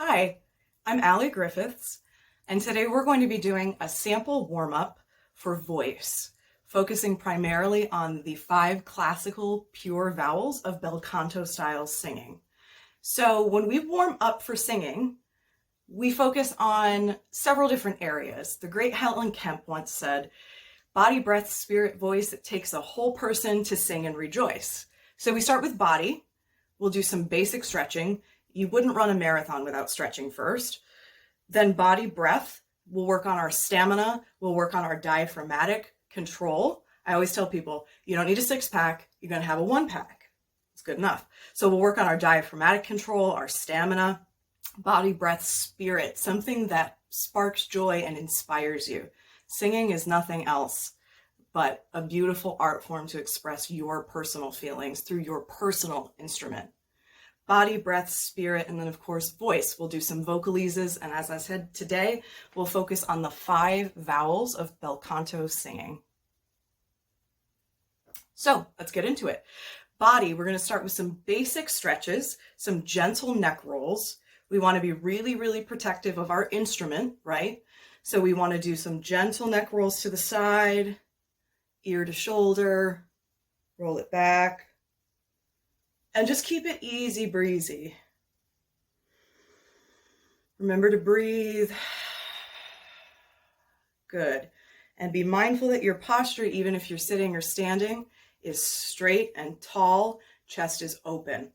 Hi, I'm Allie Griffiths, and today we're going to be doing a sample warm-up for voice, focusing primarily on the 5 classical pure vowels of bel canto style singing. So when we warm up for singing, we focus on several different areas. The great Helen Kemp once said, "Body, breath, spirit, voice, it takes a whole person to sing and rejoice." So we start with body. We'll do some basic stretching. You wouldn't run a marathon without stretching first. Then body, breath. We'll work on our stamina. We'll work on our diaphragmatic control. I always tell people, you don't need a 6-pack. You're going to have a 1-pack. It's good enough. So we'll work on our diaphragmatic control, our stamina, body, breath, spirit, something that sparks joy and inspires you. Singing is nothing else but a beautiful art form to express your personal feelings through your personal instrument. Body, breath, spirit, and then of course voice. We'll do some vocalises, and as I said today, we'll focus on the 5 vowels of bel canto singing. So let's get into it. Body, we're going to start with some basic stretches, some gentle neck rolls. We want to be really, really protective of our instrument, right? So we want to do some gentle neck rolls to the side, ear to shoulder, roll it back, and just keep it easy breezy. Remember to breathe. Good. And be mindful that your posture, even if you're sitting or standing, is straight and tall, chest is open.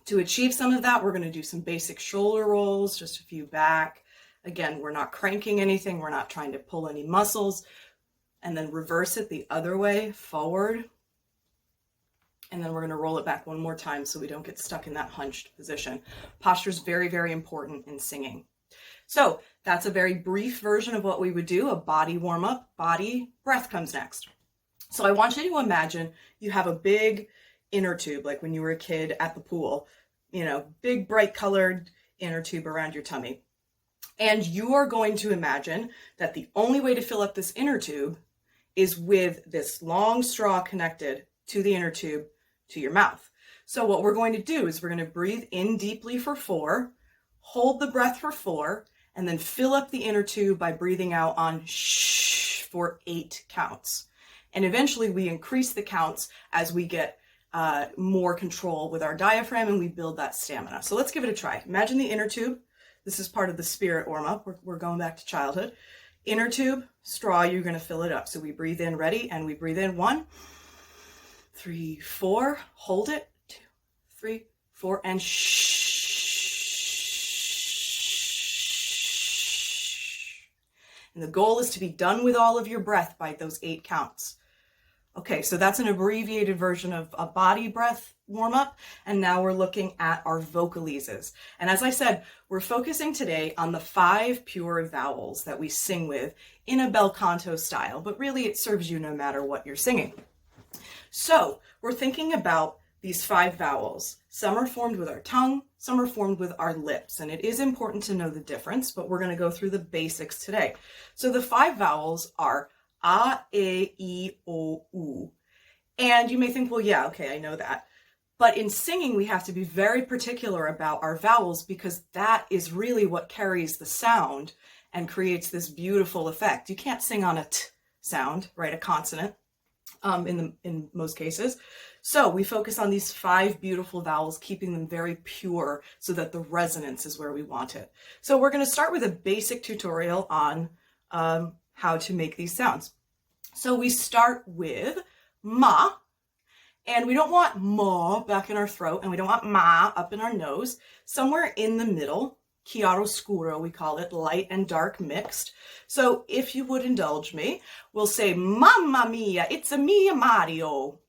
To achieve some of that, we're going to do some basic shoulder rolls, just a few back. Again, we're not cranking anything. We're not trying to pull any muscles. And then reverse it the other way, forward. And then we're going to roll it back one more time so we don't get stuck in that hunched position. Posture is very, very important in singing. So that's a very brief version of what we would do, a body warm-up. Body, breath comes next. So I want you to imagine you have a big inner tube, like when you were a kid at the pool, big bright colored inner tube around your tummy. And you are going to imagine that the only way to fill up this inner tube is with this long straw connected to the inner tube to your mouth. So what we're going to do is we're going to breathe in deeply for 4, hold the breath for 4, and then fill up the inner tube by breathing out on shh for 8 counts. And eventually we increase the counts as we get more control with our diaphragm and we build that stamina. So let's give it a try. Imagine the inner tube. This is part of the spirit warm-up. We're going back to childhood. Inner tube, straw, you're going to fill it up. So we breathe in, ready, and we breathe in 1, 3, 4, hold it, 2, 3, 4, and shh. And the goal is to be done with all of your breath by those 8 counts. Okay, so that's an abbreviated version of a body breath warm-up, and now we're looking at our vocalises. And as I said, we're focusing today on the 5 pure vowels that we sing with in a bel canto style, but really it serves you no matter what you're singing. So we're thinking about these 5 vowels. Some are formed with our tongue, some are formed with our lips, and it is important to know the difference, but we're going to go through the basics today. So the 5 vowels are A, E, I, O, U. And you may think, well, yeah, okay, I know that. But in singing, we have to be very particular about our vowels because that is really what carries the sound and creates this beautiful effect. You can't sing on a t sound, right? A consonant in most cases. So we focus on these 5 beautiful vowels, keeping them very pure so that the resonance is where we want it. So we're going to start with a basic tutorial on how to make these sounds. So we start with ma, and we don't want ma back in our throat, and we don't want ma up in our nose. Somewhere in the middle, chiaroscuro we call it, light and dark mixed. So if you would indulge me, we'll say, "Mamma mia, it's a mia Mario."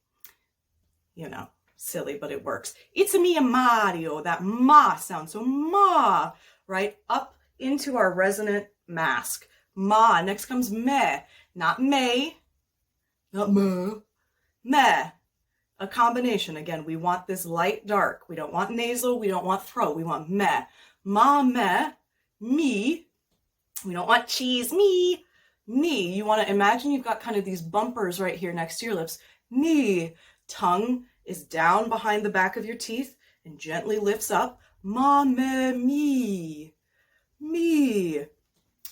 Silly, but it works. It's a mia Mario, that ma sound. So ma, right, up into our resonant mask. Ma. Next comes me, not may, not me, me. A combination. Again, we want this light, dark. We don't want nasal. We don't want throat. We want me. Ma, me, me. We don't want cheese, me. Me. You want to imagine you've got kind of these bumpers right here next to your lips. Me. Tongue is down behind the back of your teeth and gently lifts up. Ma, me, me.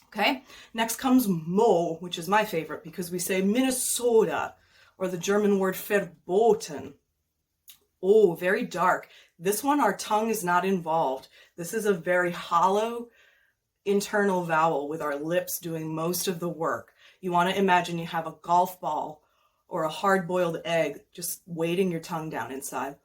Okay, next comes mo, which is my favorite because we say Minnesota, or the German word verboten. Oh, very dark. This one, our tongue is not involved. This is a very hollow internal vowel with our lips doing most of the work. You want to imagine you have a golf ball or a hard-boiled egg just weighting your tongue down inside.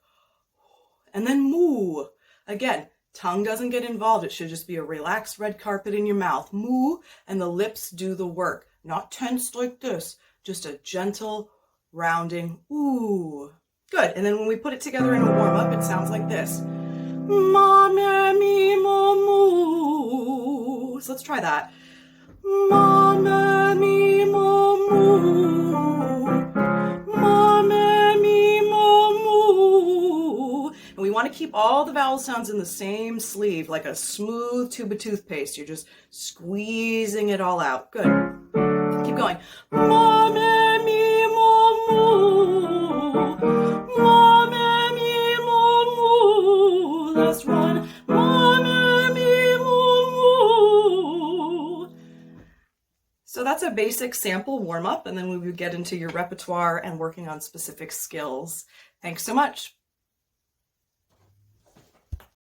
And then moo. Again, tongue doesn't get involved. It should just be a relaxed red carpet in your mouth. Moo, and the lips do the work. Not tensed like this. Just a gentle, rounding ooh. Good. And then when we put it together in a warm-up, it sounds like this. Ma, me, mi, mo, moo. So let's try that. Ma, me, mi, mo, moo. Ma, me, mi, mo, moo. And we want to keep all the vowel sounds in the same sleeve, like a smooth tube of toothpaste. You're just squeezing it all out. Good. Keep going. Ma, me, mi, mo, moo. Ma, me, mi, mo, moo. Last one. Ma, me, mi, mo, moo. So that's a basic sample warm-up, and then we would get into your repertoire and working on specific skills. Thanks so much.